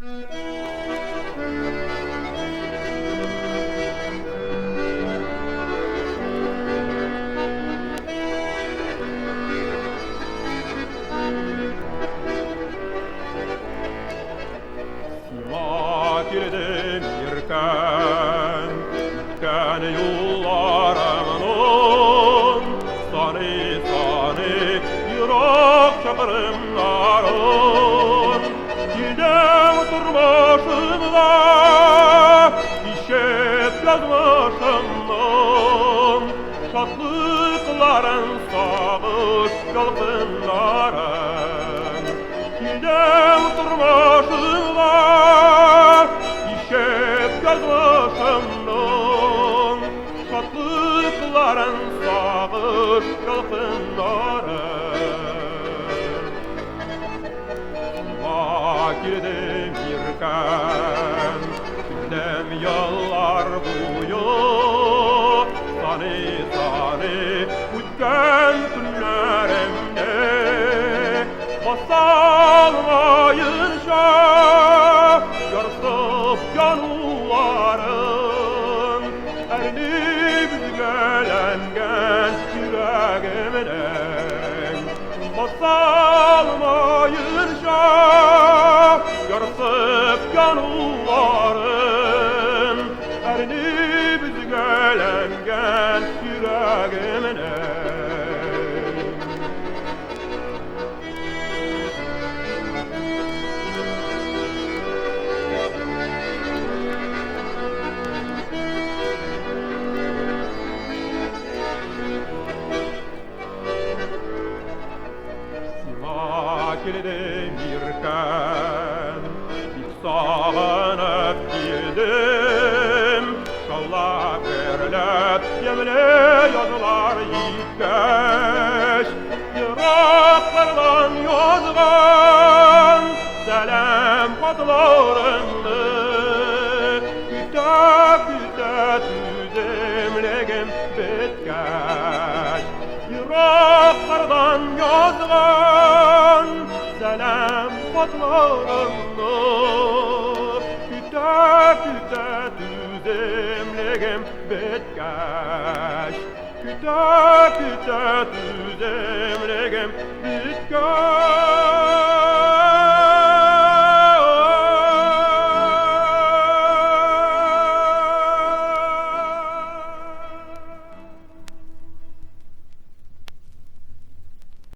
Girdim yirken yollarımın sani yürek çakırımların gidem durmuşumda işet yazmışımın şatlıkların sağır yalgınların gidem durmuşumda yazmışımın şatlıkların sağır yalgınların girdim yirken gündem yıllar boyu sani ötken günlerimde basalmayınca yarsıp yanılarım erinip büzgelengen yüreğimden basalmayınca yarsıp yanılarım erinip büzgelengen yüreğimden Girdim yirken bir sağınıp girdim şalla verilip yemine yazılar yitkeş yıraklardan yazgan selam hatlarımı küte tüzemlegim bitkeş yıraklardan yazgan selam patlarımı küte tüzemlegim bitkeş küte tüzemlegim bitkeş